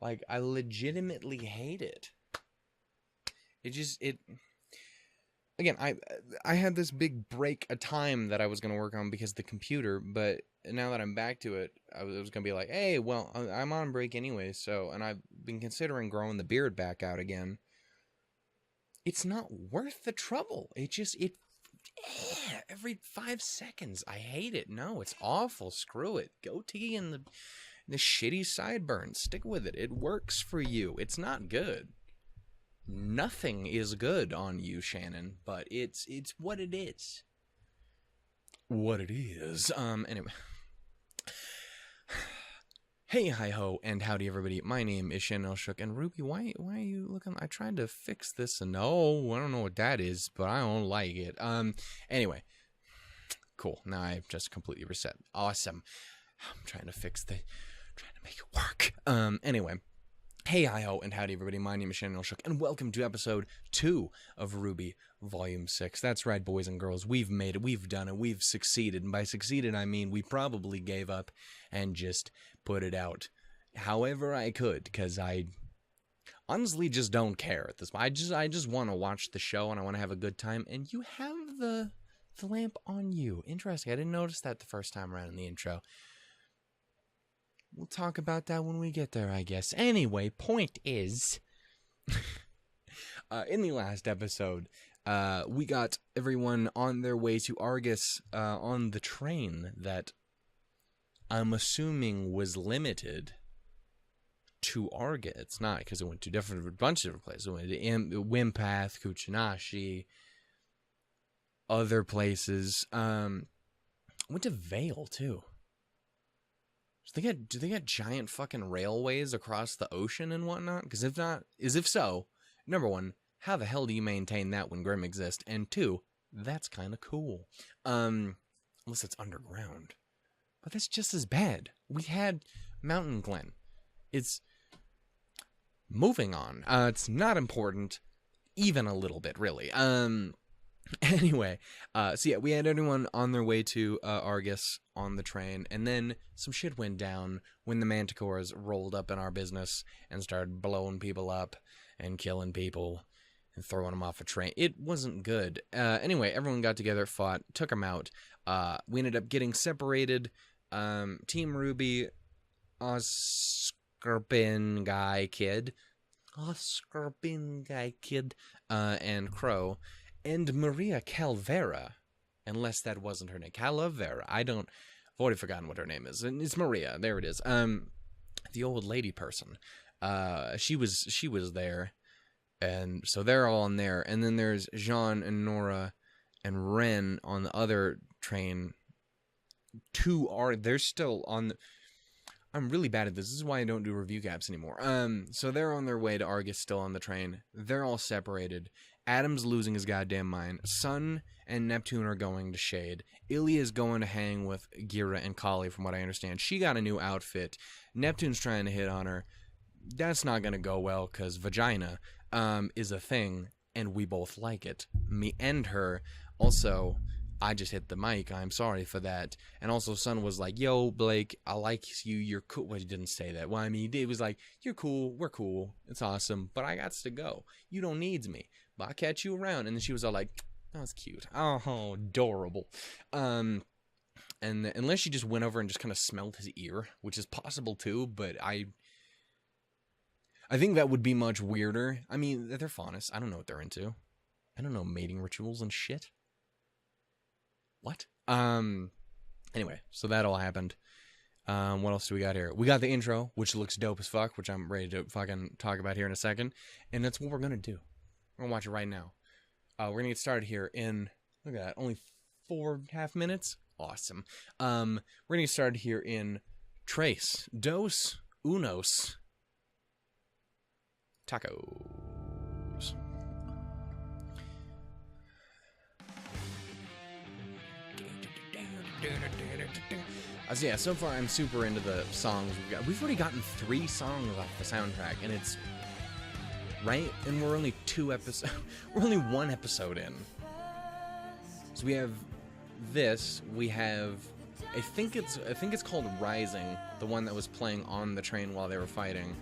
Like, I legitimately hate it. Again, I had this big break of time that I was going to work on because of the computer, but now that I'm back to it, I was going to be like, hey, well, I'm on break anyway, so, and I've been considering growing the beard back out again. It's not worth the trouble. Every 5 seconds, I hate it. No, it's awful. Screw it. Goatee and the shitty sideburns. Stick with it. It works for you. It's not good. Nothing is good on you, Shannon, but it's what it is. What it is. Anyway. Hey, hi-ho, and howdy, everybody. My name is Shannon Elshook, and Ruby, why are you looking? I tried to fix this, and no, I don't know what that is, but I don't like it. Anyway. Cool. Now I've just completely reset. Awesome. I'm trying to make it work. Anyway. Hey, hi-ho, and howdy, everybody. My name is Shannon Elshook, and welcome to episode 2 of RWBY Volume 6. That's right, boys and girls. We've made it. We've done it. We've succeeded. And by succeeded, I mean we probably gave up and just put it out however I could, because I honestly just don't care at this point. I just want to watch the show, and I want to have a good time, and you have the lamp on you. Interesting. I didn't notice that the first time around in the intro. We'll talk about that when we get there, I guess. Anyway, point is, in the last episode, we got everyone on their way to Argus on the train that I'm assuming was limited to Argus. It's not, because it went to a bunch of different places. It went to Wimpath, Kuchinashi, other places. Went to Vale, too. Do they got giant fucking railways across the ocean and whatnot? Because if so, number one, how the hell do you maintain that when Grimm exists? And two, that's kind of cool. Unless it's underground. But that's just as bad. We had Mountain Glen. It's moving on. It's not important, even a little bit, really. Anyway, so yeah, we had everyone on their way to Argus on the train, and then some shit went down when the Manticores rolled up in our business and started blowing people up and killing people and throwing them off a train. It wasn't good. Anyway, everyone got together, fought, took them out. We ended up getting separated. Team RWBY, Oscar Bin Guy Kid, and Crow. And Maria Calvera, unless that wasn't her name. Calavera. I've already forgotten what her name is. And it's Maria. There it is. The old lady person. She was there. And so they're all in there. And then there's Jean and Nora and Ren on the other train. They're still on the... I'm really bad at this. This is why I don't do review caps anymore. So they're on their way to Argus, still on the train. They're all separated. Adam's losing his goddamn mind. Sun and Neptune are going to Shade. Ilya is going to hang with Gira and Kali, from what I understand. She got a new outfit. Neptune's trying to hit on her. That's not going to go well, because vagina is a thing, and we both like it. Me and her. Also, I just hit the mic. I'm sorry for that. And also, Sun was like, yo, Blake, I like you. You're cool. Well, he didn't say that. Well, I mean, it was like, you're cool. We're cool. It's awesome. But I got to go. You don't need me. But I'll catch you around. And then she was all like, that was cute. Oh, adorable. And unless she just went over and just kind of smelled his ear, which is possible too, but I think that would be much weirder. I mean, they're faunus. I don't know what they're into. I don't know mating rituals and shit. What? Anyway, so that all happened. What else do we got here? We got the intro, which looks dope as fuck, which I'm ready to fucking talk about here in a second. And that's what we're gonna do. We're gonna watch it right now. We're gonna get started here in, look at that, only 4.5 minutes? Awesome. We're gonna get started here in Tres, Dos, Unos, Tacos. So yeah, so far I'm super into the songs we've got. We've already gotten 3 songs off the soundtrack, and it's right, and we're only 2 episodes. We're only 1 episode in. So we have this. We have, I think it's called Rising, the one that was playing on the train while they were fighting.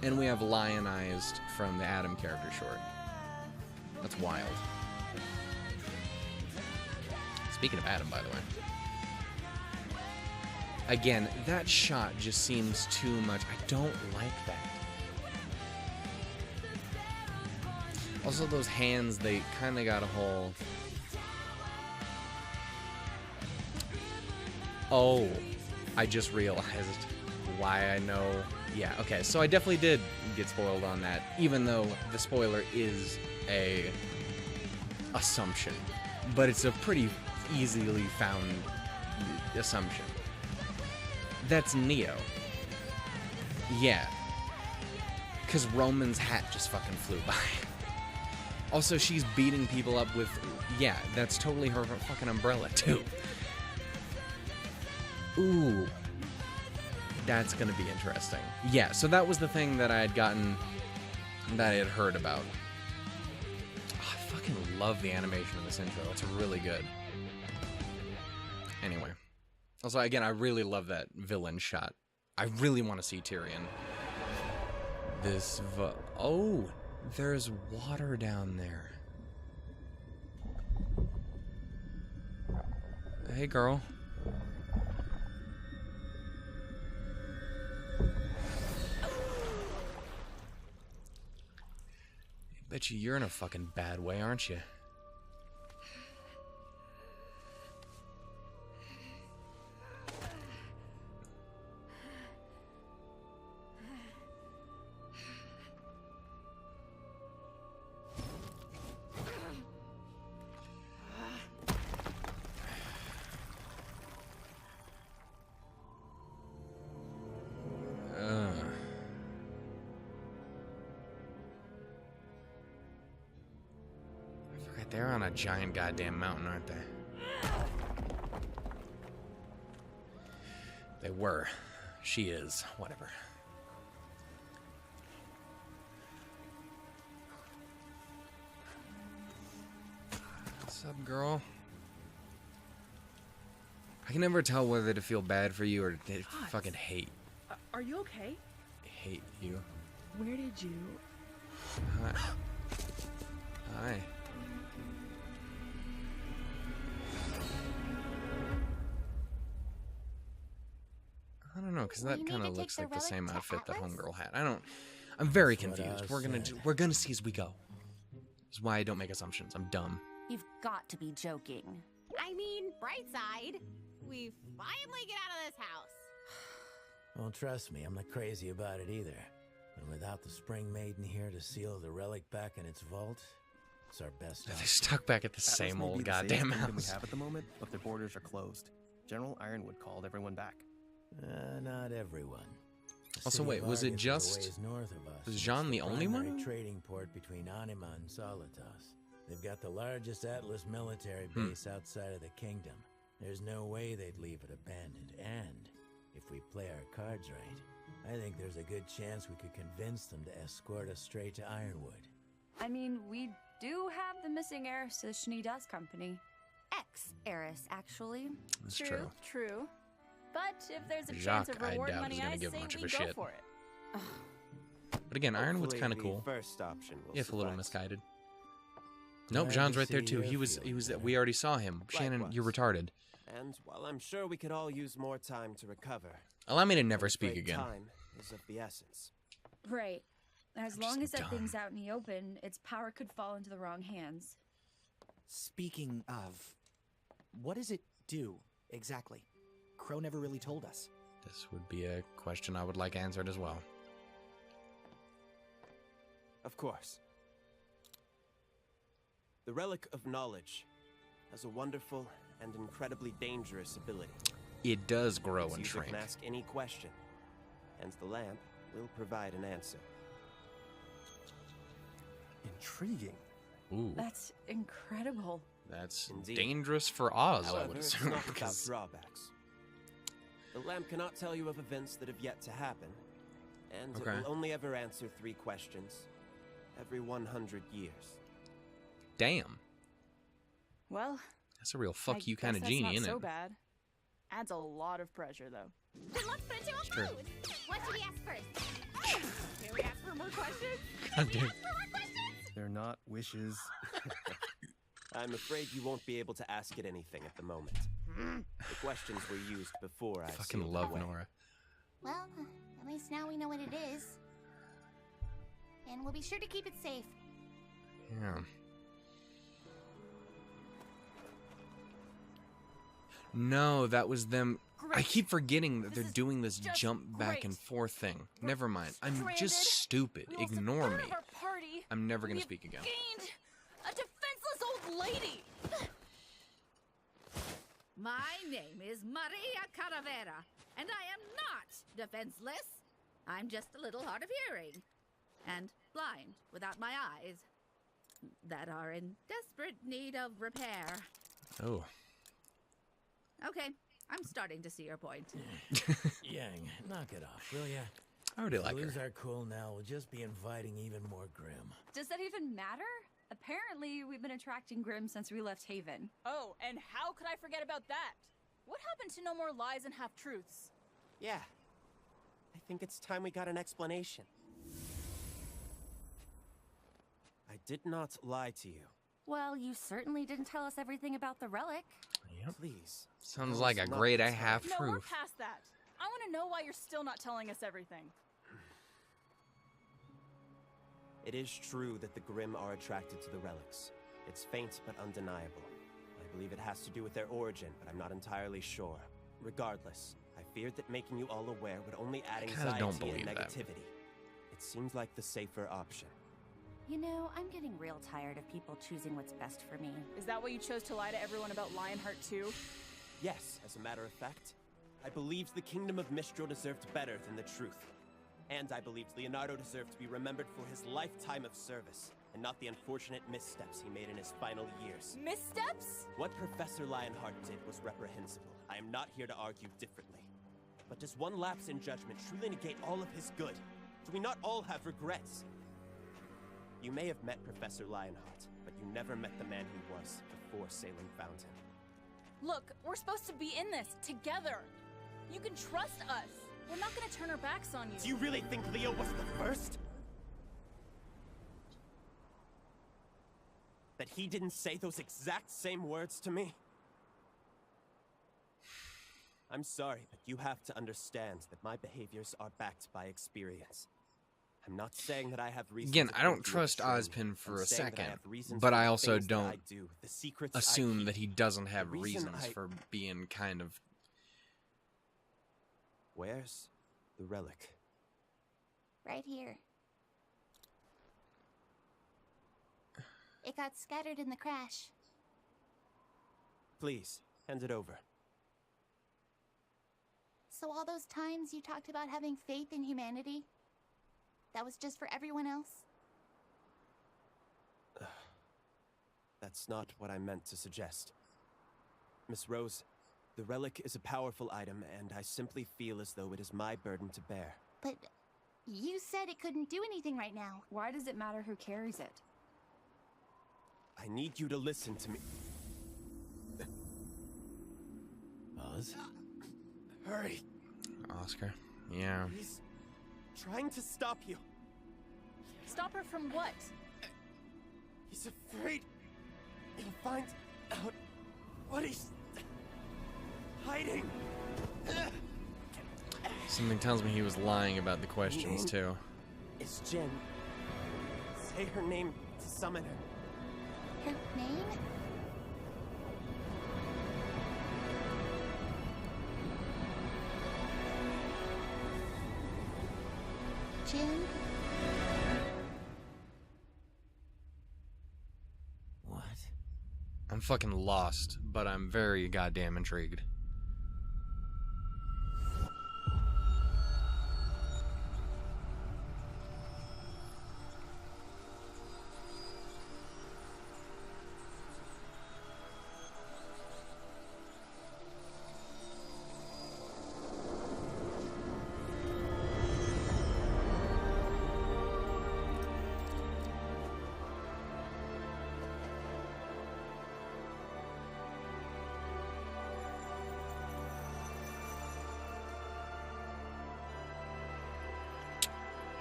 And we have Lionized from the Adam character short. That's wild. Speaking of Adam, by the way. Again, that shot just seems too much. I don't like that. Also, those hands, they kind of got a whole... Oh, I just realized why I know... Yeah, okay, so I definitely did get spoiled on that, even though the spoiler is a assumption. But it's a pretty easily found assumption. That's Neo. Yeah. Because Roman's hat just fucking flew by. Also, she's beating people up with... Yeah, that's totally her fucking umbrella, too. Ooh. That's gonna be interesting. Yeah, so that was the thing that I had gotten... that I had heard about. Oh, I fucking love the animation of this intro. It's really good. Anyway. Also, again, I really love that villain shot. I really want to see Tyrion. This... Oh... There's water down there. Hey, girl. I bet you're in a fucking bad way, aren't you? They're on a giant goddamn mountain, aren't they? They were. She is. Whatever. What's up, girl? I can never tell whether to feel bad for you or to fucking hate. Are you okay? Hate you. Where did you... Hi. Hi. I don't know, because that kind of looks like the same outfit that Homegirl had. I'm very confused. We're gonna see as we go. That's why I don't make assumptions. I'm dumb. You've got to be joking. I mean, bright side. We finally get out of this house. Well, trust me, I'm not crazy about it either. And without the Spring Maiden here to seal the relic back in its vault, it's our best They're option. stuck back at the same old goddamn house. We have at the moment, but their borders are closed. General Ironwood called everyone back. Not everyone. The Also, city wait, of was it Argus is a just... ways north of us, Was and Jean it's the only primary one? trading port between Anima and Solitas. They've got the largest Atlas military base outside of the kingdom. There's no way they'd leave it abandoned. And if we play our cards right, I think there's a good chance we could convince them to escort us straight to Ironwood. I mean, we do have the missing heiress to the Schnee Dust Company. Ex-heiress, actually. That's true. True. But if there's a Jacques, chance of I reward doubt, money, is gonna I give say much of we a go shit. for it. But again, Ironwood's kind of cool. First option will If a little suffice. misguided. Nope, Glad Jean's to right there see too. you're He was. feeling We already saw him. Shannon, you're Likewise. retarded. And while I'm sure we could all use more time to recover, Allow me to never I'm speak afraid again. Time is of the essence. Right. As I'm long just as that thing's dumb. out in the open, its power could fall into the wrong hands. Speaking of, what does it do, exactly? Crow never really told us. This would be a question I would like answered as well. Of course. The Relic of Knowledge has a wonderful and incredibly dangerous ability. It does grow Its and user shrink. can ask any question, and the lamp will provide an answer. Intriguing. Ooh, That's incredible. that's Indeed. dangerous for Oz, I However, would it's assume. not without 'cause- drawbacks. The lamp cannot tell you of events that have yet to happen, and Okay. it will only ever answer 3 questions every 100 years. Damn, Well, that's a real fuck I you kind of guess genie, that's isn't not so it? bad. Adds a lot of pressure, though. Then let's put it to a true. vote. What should we ask first? Here we God damn. They're not wishes. I'm afraid you won't be able to ask it anything at the moment. The questions were used before I Fucking sealed it love away. Nora. Well, at least now we know what it is. And we'll be sure to keep it safe. Yeah. No, that was them. I Great. keep forgetting that This they're is doing this just jump back and great. forth thing. We're Never mind. I'm stranded. just stupid. We lost a Ignore third me. of our party. I'm never gonna We've speak again. Gained a defenseless old lady. My name is Maria Caravera, and I am not defenseless. I'm just a little hard of hearing and blind without my eyes that are in desperate need of repair. Oh. Okay, I'm starting to see your point. Yang, knock it off, will ya? I already If like we lose her. our cool now, we'll just be inviting even more Grim. Does that even matter? Apparently, we've been attracting Grim since we left Haven. Oh, and how could I forget about that? What happened to no more lies and half-truths? Yeah. I think it's time we got an explanation. I did not lie to you. Well, you certainly didn't tell us everything about the relic. Yep. Please. Sounds Now like is a not great the time. half No, we're truth. past that. I want to know why you're still not telling us everything. It is true that the Grimm are attracted to the relics. It's faint but undeniable. I believe it has to do with their origin, but I'm not entirely sure. Regardless, I feared that making you all aware would only add kinda anxiety don't and believe that. negativity. It seems like the safer option. You know, I'm getting real tired of people choosing what's best for me. Is that why you chose to lie to everyone about Lionheart too? Yes, as a matter of fact, I believed the Kingdom of Mistral deserved better than the truth. And I believed Leonardo deserved to be remembered for his lifetime of service, and not the unfortunate missteps he made in his final years. Missteps? What Professor Lionheart did was reprehensible. I am not here to argue differently. But does one lapse in judgment truly negate all of his good? Do we not all have regrets? You may have met Professor Lionheart, but you never met the man he was before Salem found him. Look, we're supposed to be in this together. You can trust us. We're not gonna turn our backs on you. Do you really think Leo was the first? That he didn't say those exact same words to me? I'm sorry, but you have to understand that my behaviors are backed by experience. I'm not saying that I have reasons. Again, to I don't prove you trust the truth. Ozpin for I'm a saying that I second, have reasons but for I the also things that I don't do, the secrets I assume keep. that he doesn't have The reason reasons I- for being kind of... Where's the relic? Right here. It got scattered in the crash. Please, hand it over. So all those times you talked about having faith in humanity, that was just for everyone else? That's not what I meant to suggest. Miss Rose, the relic is a powerful item, and I simply feel as though it is my burden to bear. But you said it couldn't do anything right now. Why does it matter who carries it? I need you to listen to me. Oz? Hurry! Oscar. Yeah. He's trying to stop you. Stop her from what? He's afraid he'll find out what he's hiding. Something tells me he was lying about the questions, too. It's Jen. Say her name to summon her. Her name? Jin? What? I'm fucking lost, but I'm very goddamn intrigued.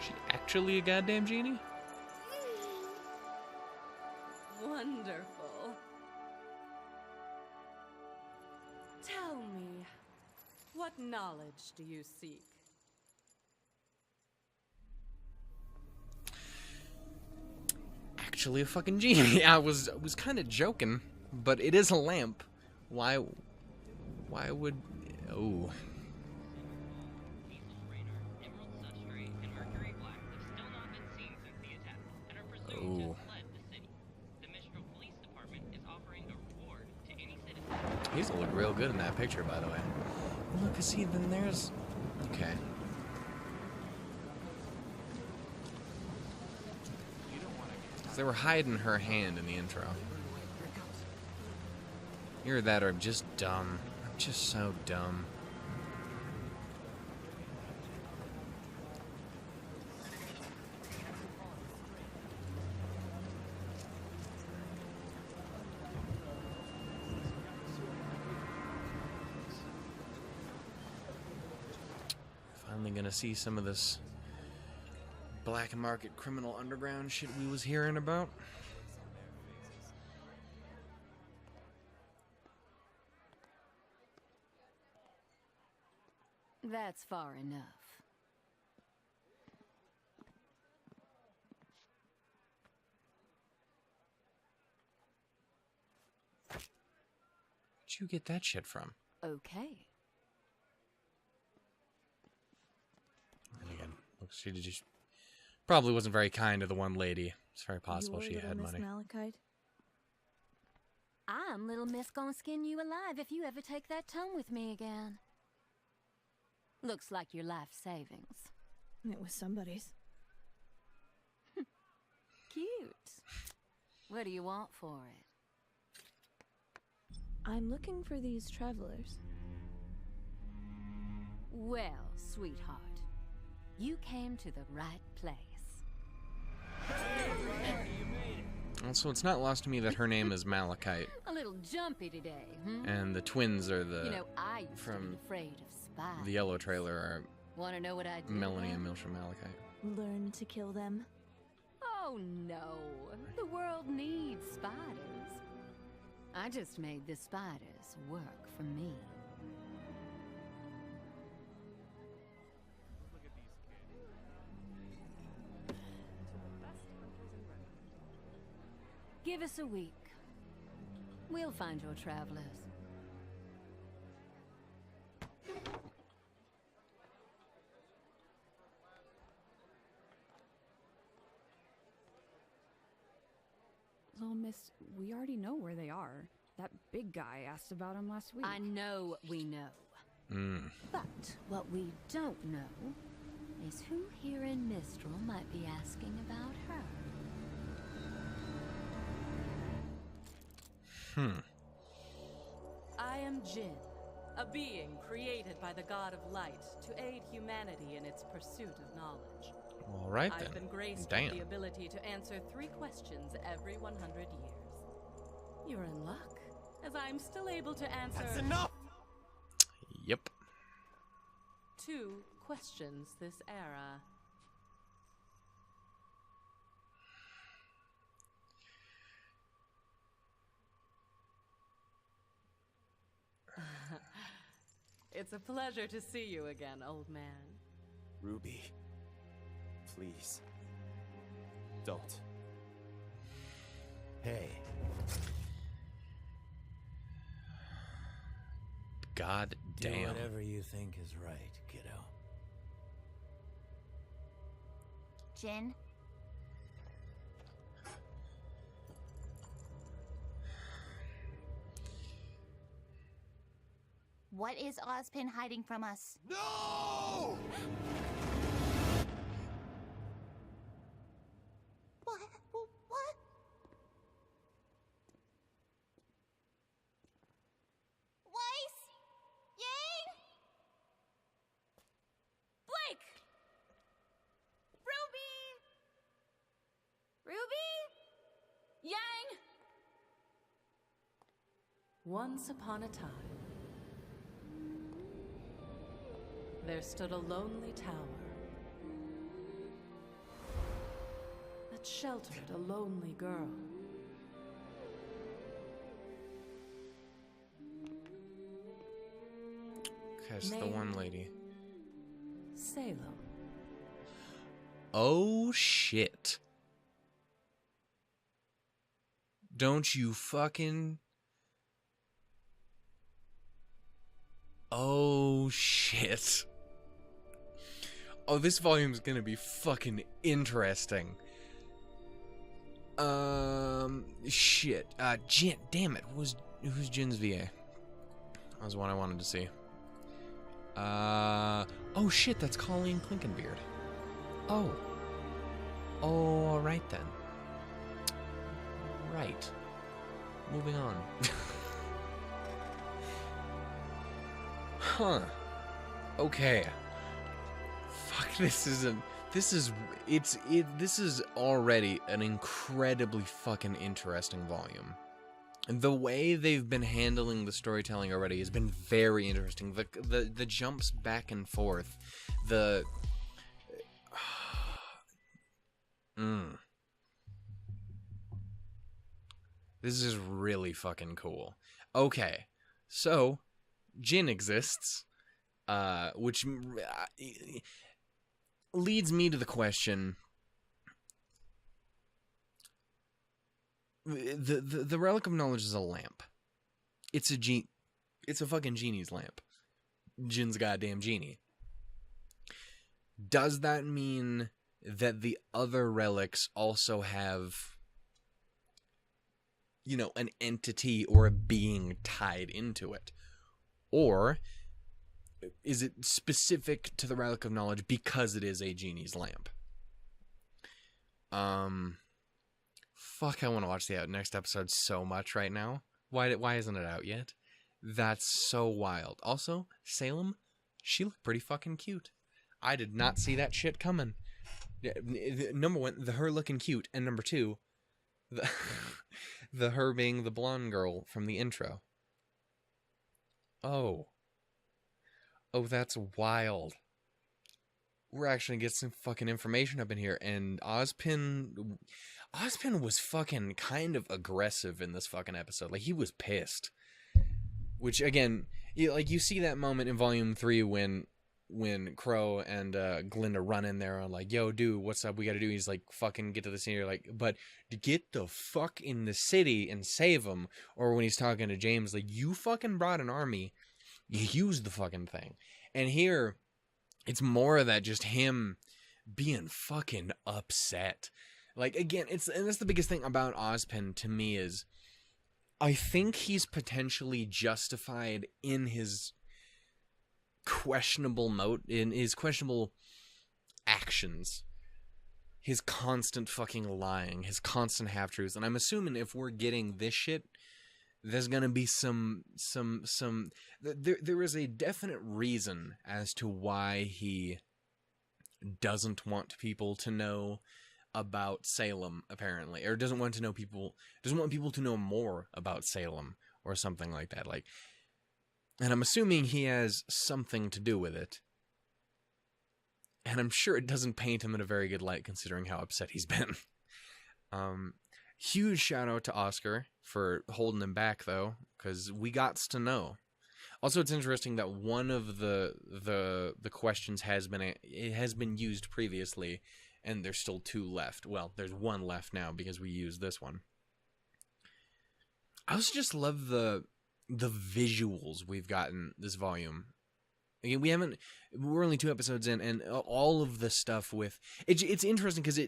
She actually a goddamn genie? Wonderful. Tell me, what knowledge do you seek? Actually, a fucking genie. I was kind of joking, but it is a lamp. Why would? Oh. Oh. He's look real good in that picture, by the way. Look, see, then there's... Okay. They were hiding her hand in the intro. Either that or I'm just dumb. I'm just so dumb. Finally gonna see some of this black market criminal underground shit we was hearing about. That's far enough. Where'd you get that shit from? Okay. And again, looks she just probably wasn't very kind to the one lady. It's very possible she had money. Malachite? I'm Little Miss gonna skin you alive if you ever take that tone with me again. Looks like your life savings. It was somebody's. Cute. What do you want for it? I'm looking for these travelers. Well, sweetheart, you came to the right place. Also, it's not lost to me that her name is Malachite. A little jumpy today, hmm? And the twins are the... You know, I used from to be afraid of spies. the yellow trailer are Want to know what I did? Melanie and Milsha Malachite. Learn to kill them. Oh no, the world needs spiders. I just made the spiders work for me. Give us a week. We'll find your travelers. Well, miss, we already know where they are. That big guy asked about them last week. I know we know. But what we don't know is who here in Mistral might be asking about her. I am Jinn, a being created by the god of light to aid humanity in its pursuit of knowledge. All right, then. I've been graced Damn. with the ability to answer 3 questions every 100 years. You're in luck, as I'm still able to answer... That's enough! Yep. 2 questions this era. It's a pleasure to see you again, old man. Ruby, please, don't. Hey. God Do damn. whatever you think is right, kiddo. Jin? What is Ozpin hiding from us? No! What? What? Weiss? Yang? Blake! Ruby! Ruby? Yang! Once upon a time, there stood a lonely tower that sheltered a lonely girl. Yes, the one lady. Salem. Oh, shit. Don't you fucking... Oh, shit. Oh, this volume's gonna be fucking interesting. Shit. Jin, damn it. Who's Jin's VA? That was one I wanted to see. Oh shit, that's Colleen Clinkenbeard. Oh. Oh, alright then. Right. Moving on. Huh. Okay. Fuck, this is already an incredibly fucking interesting volume. The way they've been handling the storytelling already has been very interesting. The jumps back and forth, This is really fucking cool. Okay, so Jin exists, which leads me to the question. The Relic of Knowledge is a lamp. It's a fucking genie's lamp. Jin's goddamn genie. Does that mean that the other relics also have, you know, an entity or a being tied into it? Or is it specific to the Relic of Knowledge because it is a genie's lamp? Fuck, I want to watch the next episode so much right now. Why isn't it out yet? That's so wild. Also, Salem, she looked pretty fucking cute. I did not see that shit coming. Number one, the her looking cute, and number two, the her being the blonde girl from the intro. Oh, that's wild. We're actually gonna get some fucking information up in here, and Ozpin was fucking kind of aggressive in this fucking episode. Like, he was pissed. Which, again, you see that moment in Volume 3 when Crow and Glinda run in there and like, yo, dude, what's up? We gotta do. He's like, fucking get to the scene. You're like, but get the fuck in the city and save him. Or when he's talking to James, like, you fucking brought an army. You used the fucking thing. And here, it's more of that, just him being fucking upset. Like, again, and that's the biggest thing about Ozpin to me is, I think he's potentially justified in his questionable actions, his constant fucking lying, his constant half-truths. And I'm assuming if we're getting this shit, there's gonna be there is a definite reason as to why he doesn't want people to know about Salem, apparently, or doesn't want people to know more about Salem or something like that. Like, and I'm assuming he has something to do with it. And I'm sure it doesn't paint him in a very good light considering how upset he's been. Huge shout out to Oscar for holding him back though, because we gots to know. Also, it's interesting that one of the questions has been used previously, and there's still 2 left. Well, there's 1 left now because we used this one. I also just love the visuals we've gotten this volume. Again, we're only 2 episodes in, and all of the stuff with it's interesting because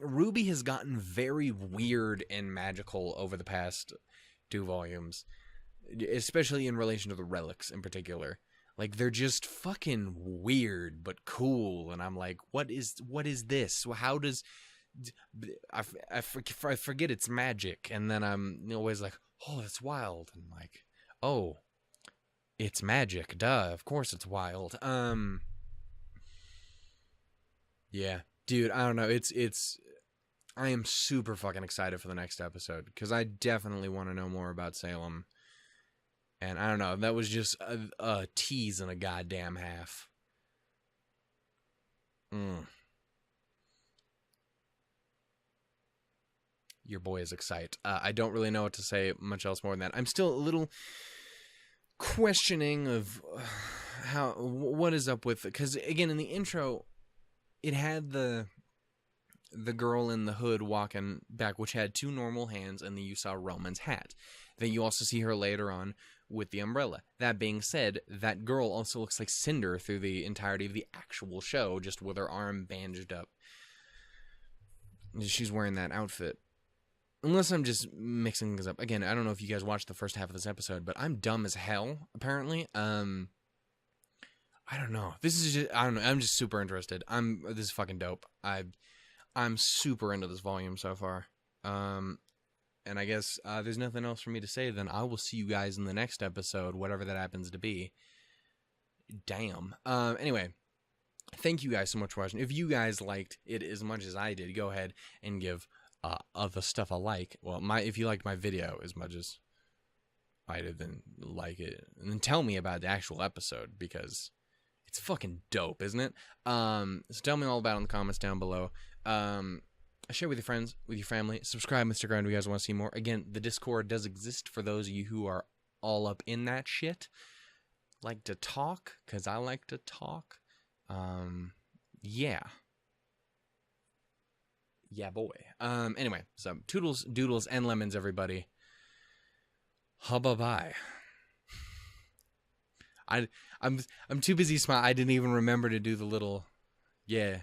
RWBY has gotten very weird and magical over the past 2 volumes, especially in relation to the relics in particular. Like, they're just fucking weird but cool, and I'm like, what is this? How does I forget it's magic, and then I'm always like, oh, that's wild, and like, oh, it's magic, duh, of course it's wild. Yeah, dude, I don't know, I am super fucking excited for the next episode, because I definitely want to know more about Salem. And I don't know, that was just a tease and a goddamn half. Your boy is excited. I don't really know what to say much else more than that. I'm still a little questioning of what is up with it? Because again, in the intro, it had the girl in the hood walking back, which had two normal hands, and then you saw Roman's hat. Then you also see her later on with the umbrella. That being said, that girl also looks like Cinder through the entirety of the actual show, just with her arm bandaged up. She's wearing that outfit. Unless I'm just mixing things up. Again, I don't know if you guys watched the first half of this episode, but I'm dumb as hell, apparently. I don't know. This is just, I don't know. I'm just super interested. This is fucking dope. I'm super into this volume so far. And I guess there's nothing else for me to say. Then I will see you guys in the next episode, whatever that happens to be. Damn. Anyway, thank you guys so much for watching. If you guys liked it as much as I did, go ahead and give other stuff a like. Well, if you liked my video as much as I did, then like it, and then tell me about the actual episode, because it's fucking dope, isn't it? So tell me all about it in the comments down below. Share with your friends, with your family. Subscribe and stick around if you guys want to see more. Again, the Discord does exist for those of you who are all up in that shit. Like to talk, because I like to talk. Yeah. Yeah, boy. Anyway, so toodles, doodles, and lemons, everybody. Bye. I'm too busy smiling. I didn't even remember to do the little, yeah.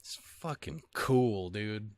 It's fucking cool, dude.